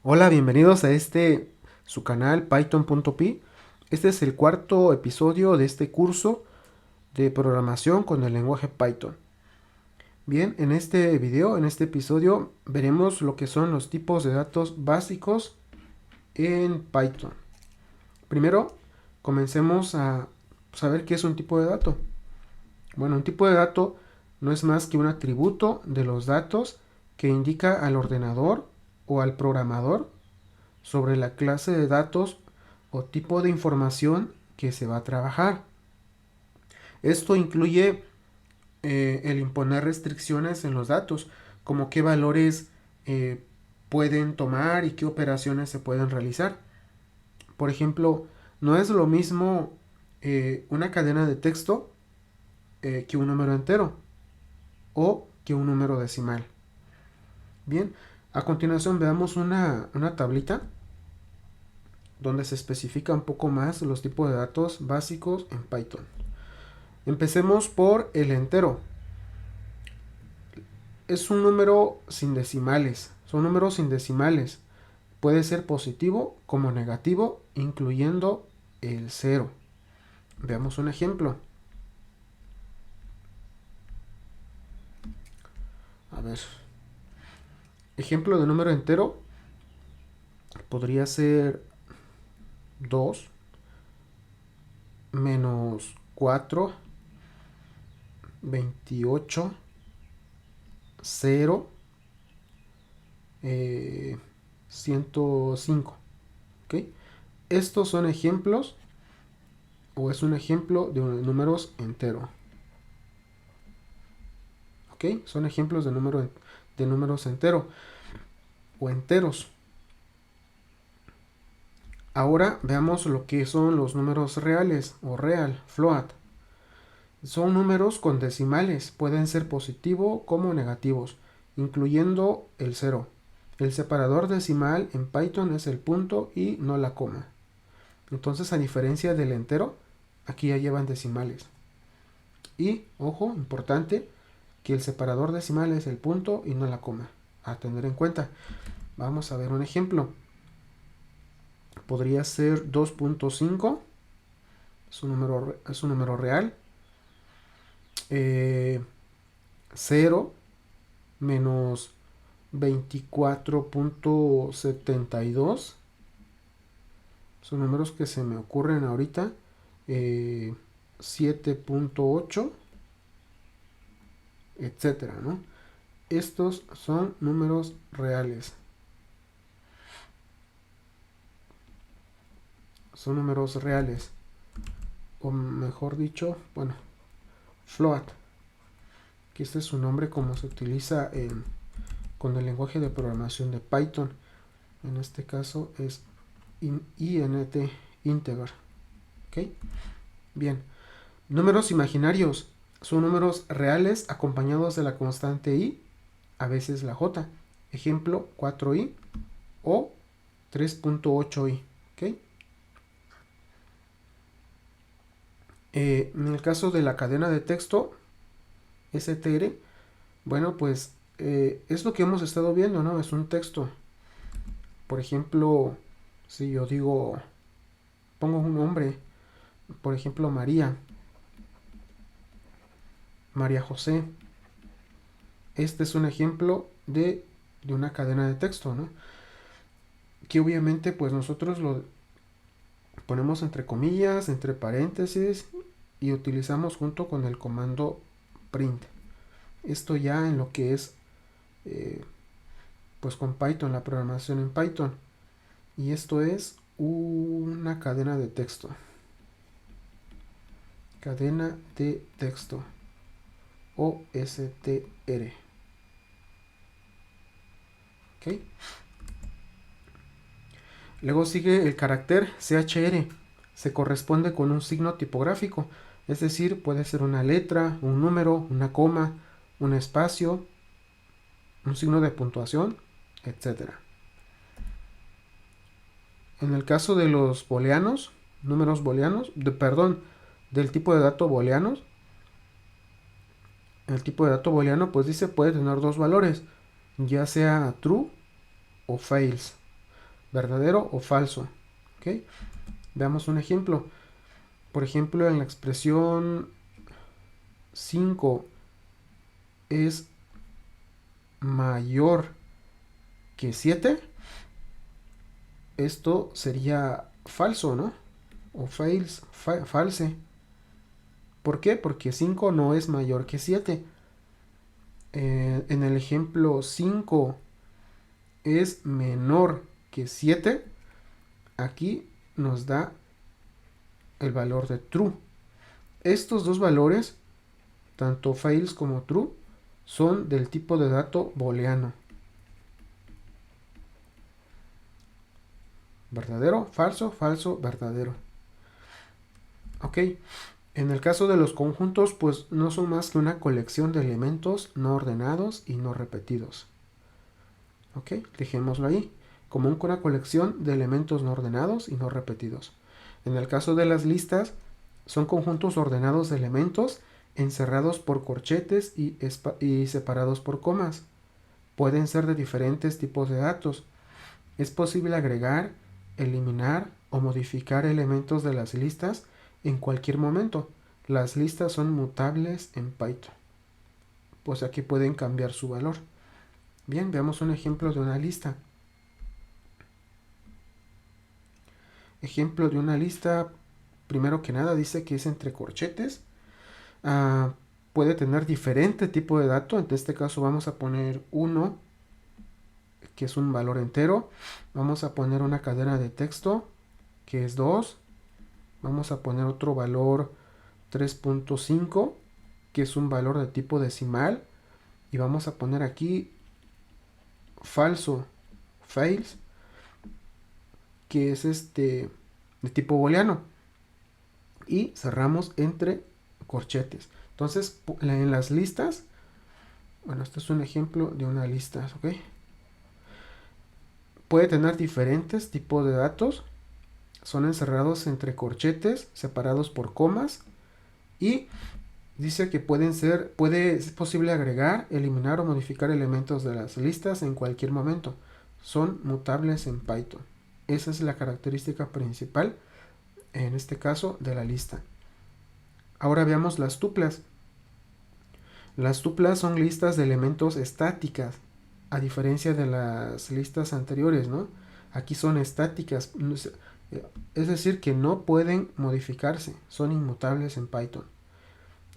Hola, bienvenidos a su canal Python.py. Este es el cuarto episodio de este curso de programación con el lenguaje Python. Bien, en este video, en este episodio, veremos lo que son los tipos de datos básicos en Python. Primero, comencemos a saber qué es un tipo de dato. Bueno, un tipo de dato no es más que un atributo de los datos que indica al ordenador o al programador sobre la clase de datos o tipo de información que se va a trabajar. Esto incluye el imponer restricciones en los datos, como qué valores eh, pueden tomar y qué operaciones se pueden realizar. Por ejemplo, no es lo mismo una cadena de texto que un número entero o que un número decimal. Bien, a continuación veamos una tablita donde se especifica un poco más los tipos de datos básicos en Python. Empecemos por el entero. Es un número sin decimales. Son números sin decimales. Puede ser positivo como negativo, incluyendo el cero. Veamos un ejemplo. A ver. Ejemplo de número entero podría ser 2 menos 4, 28, 0, 105. ¿Ok? Estos son ejemplos o es un ejemplo de números enteros. ¿Ok? Son ejemplos de números enteros o enteros. Ahora veamos lo que son los números reales o real, float. Son números con decimales, pueden ser positivo como negativos, incluyendo el cero. El separador decimal en Python es el punto y no la coma. Entonces, a diferencia del entero, aquí ya llevan decimales. Y, ojo, importante, que el separador decimal es el punto y no la coma. A tener en cuenta. Vamos a ver un ejemplo. Podría ser 2.5. Es un número real. 0 menos 24.72. Son números que se me ocurren ahorita. 7.8, etcétera, ¿no? Estos son números reales. Son números reales. O mejor dicho, bueno, float. Que este es su nombre como se utiliza con el lenguaje de programación de Python. En este caso es int, integer. ¿Ok? Bien. Números imaginarios. Son números reales acompañados de la constante i, a veces la j. Ejemplo, 4i o 3.8i. ¿Ok? En el caso de la cadena de texto, str, bueno, pues es lo que hemos estado viendo, ¿no? Es un texto. Por ejemplo, si yo digo, pongo un nombre, por ejemplo, María, María José. Este es un ejemplo de una cadena de texto, ¿no? Que obviamente pues nosotros lo ponemos entre comillas, entre paréntesis y utilizamos junto con el comando print. Esto ya en lo que es eh, pues con Python, la programación en Python. Y esto es una cadena de texto. Cadena de texto o str. ¿Ok? Luego sigue el carácter chr. Se corresponde con un signo tipográfico. Es decir, puede ser una letra, un número, una coma, un espacio, un signo de puntuación, etcétera. En el caso de los booleanos, números booleanos, del tipo de dato booleanos, el tipo de dato booleano pues dice puede tener dos valores, ya sea true o false. ¿verdadero o falso? ¿Ok? Veamos un ejemplo. Por ejemplo, en la expresión 5 es mayor que 7, esto sería falso, ¿no? O false. ¿Por qué? Porque 5 no es mayor que 7. En el ejemplo 5 es menor que 7, aquí nos da el valor de true. Estos dos valores, tanto fails como true, son del tipo de dato booleano. Verdadero, falso, falso, verdadero. Ok, en el caso de los conjuntos, pues no son más que una colección de elementos no ordenados y no repetidos. Ok, dejémoslo ahí, como una colección de elementos no ordenados y no repetidos. En el caso de las listas, son conjuntos ordenados de elementos encerrados por corchetes y separados por comas. Pueden ser de diferentes tipos de datos. Es posible agregar, eliminar o modificar elementos de las listas en cualquier momento. Las listas son mutables en Python. Pues aquí pueden cambiar su valor. Bien, veamos un ejemplo de una lista. Ejemplo de una lista, primero que nada dice que es entre corchetes. Puede tener diferente tipo de dato. En este caso vamos a poner 1, que es un valor entero. Vamos a poner una cadena de texto, que es 2. Vamos a poner otro valor 3.5, que es un valor de tipo decimal. Y vamos a poner aquí falso, fails, que es de tipo booleano. Y cerramos entre corchetes. Entonces, en las listas, bueno, este es un ejemplo de una lista, ¿ok? Puede tener diferentes tipos de datos. Son encerrados entre corchetes, separados por comas. Y dice que es posible agregar, eliminar o modificar elementos de las listas en cualquier momento. Son mutables en Python. Esa es la característica principal, en este caso, de la lista. Ahora veamos las tuplas. Las tuplas son listas de elementos estáticas, a diferencia de las listas anteriores, ¿no? Aquí son estáticas, es decir, que no pueden modificarse, son inmutables en Python.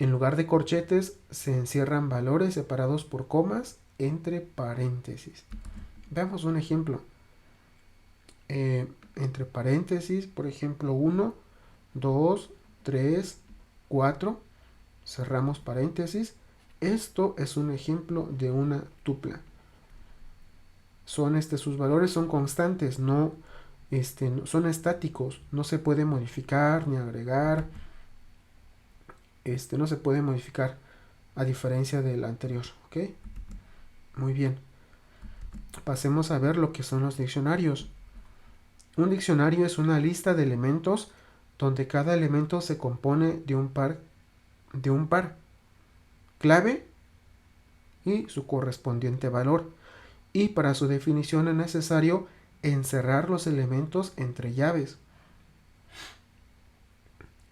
En lugar de corchetes, se encierran valores separados por comas entre paréntesis. Veamos un ejemplo. Entre paréntesis, por ejemplo, 1, 2, 3, 4. Cerramos paréntesis. Esto es un ejemplo de una tupla. Sus valores son constantes, no son estáticos, no se puede modificar ni agregar, no se puede modificar a diferencia del anterior, ¿ok? Muy bien. Pasemos a ver lo que son los diccionarios. Un diccionario es una lista de elementos donde cada elemento se compone de un par clave y su correspondiente valor. Y para su definición es necesario encerrar los elementos entre llaves.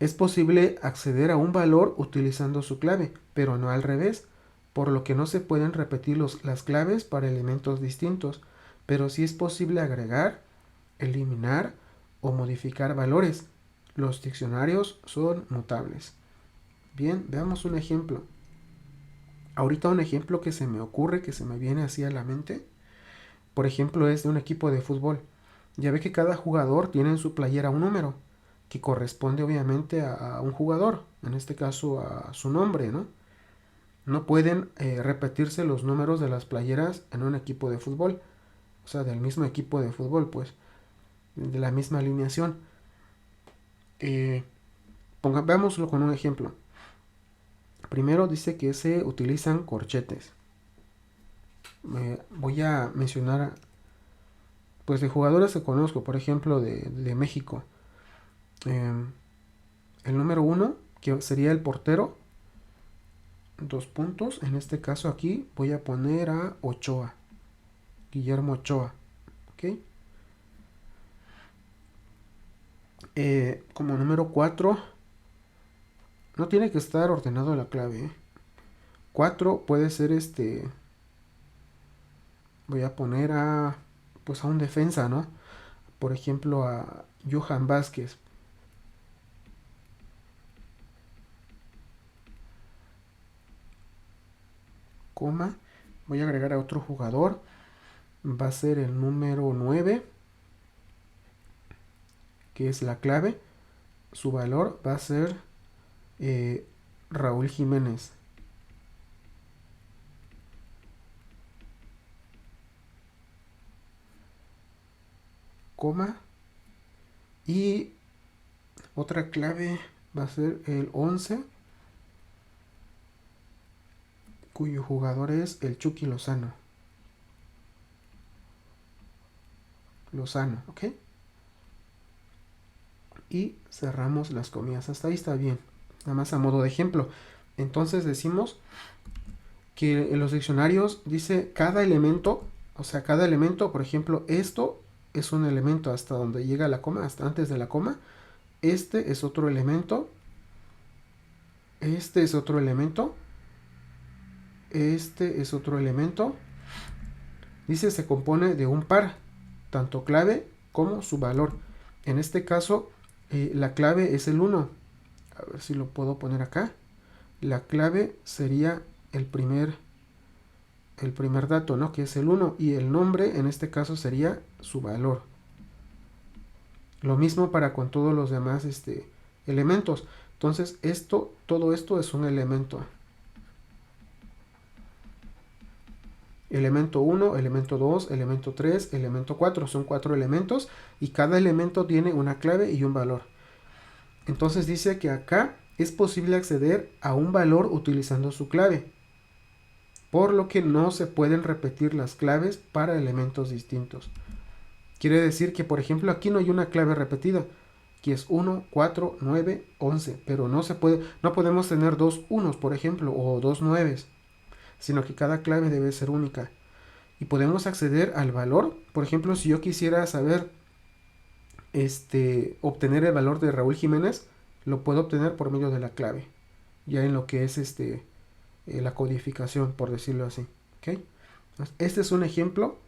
Es posible acceder a un valor utilizando su clave, pero no al revés, por lo que no se pueden repetir las claves para elementos distintos, pero sí es posible agregar, eliminar o modificar valores. Los diccionarios son mutables. Bien, veamos un ejemplo. Ahorita un ejemplo que se me ocurre, que se me viene así a la mente, por ejemplo, es de un equipo de fútbol. Ya ve que cada jugador tiene en su playera un número que corresponde obviamente a un jugador, en este caso a su nombre, ¿no? No pueden repetirse los números de las playeras en un equipo de fútbol, o sea, del mismo equipo de fútbol, pues, de la misma alineación. Veámoslo con un ejemplo. Primero dice que se utilizan corchetes. Voy a mencionar, pues, de jugadores que conozco, por ejemplo, de México. El número 1, que sería el portero, 2 puntos. En este caso aquí voy a poner a Ochoa, Guillermo Ochoa. ¿Ok? Como número 4, no tiene que estar ordenado la clave. 4 puede ser voy a poner pues a un defensa, ¿no? Por ejemplo, a Johan Vázquez. Coma. Voy a agregar a otro jugador. Va a ser el número 9, que es la clave. Su valor va a ser Raúl Jiménez. Coma. Y otra clave va a ser el 11, cuyo jugador es el Chucky Lozano. Lozano, ¿ok? Y cerramos las comillas. Hasta ahí está bien. Nada más a modo de ejemplo. Entonces decimos que en los diccionarios dice cada elemento, o sea, cada elemento, por ejemplo, esto es un elemento hasta donde llega la coma, hasta antes de la coma. Este es otro elemento. Este es otro elemento. Este es otro elemento. Dice se compone de un par, tanto clave como su valor. En este caso, la clave es el 1. A ver si lo puedo poner acá. La clave sería el primer dato, ¿no? Que es el 1. Y el nombre, en este caso, sería su valor. Lo mismo para con todos los demás elementos. Entonces, todo esto es un elemento. Elemento 1, elemento 2, elemento 3, elemento 4. Son 4 elementos y cada elemento tiene una clave y un valor. Entonces dice que acá es posible acceder a un valor utilizando su clave, por lo que no se pueden repetir las claves para elementos distintos. Quiere decir que, por ejemplo, aquí no hay una clave repetida, que es 1, 4, 9, 11, pero no podemos tener dos unos, por ejemplo, o dos 9, sino que cada clave debe ser única. Y podemos acceder al valor. Por ejemplo, si yo quisiera saber obtener el valor de Raúl Jiménez, lo puedo obtener por medio de la clave, ya en lo que es la codificación, por decirlo así. ¿Okay? Este es un ejemplo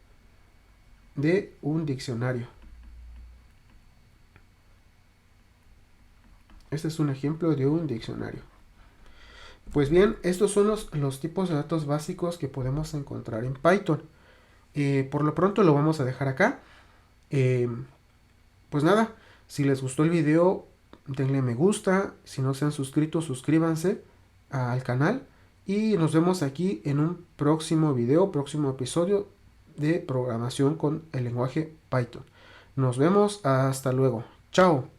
de un diccionario. Este es un ejemplo de un diccionario. Pues bien, estos son los tipos de datos básicos que podemos encontrar en Python. Por lo pronto lo vamos a dejar acá. Pues nada, si les gustó el video, denle me gusta. Si no se han suscrito, suscríbanse al canal. Y nos vemos aquí en un próximo video, próximo episodio de programación con el lenguaje Python. Nos vemos, hasta luego. Chao.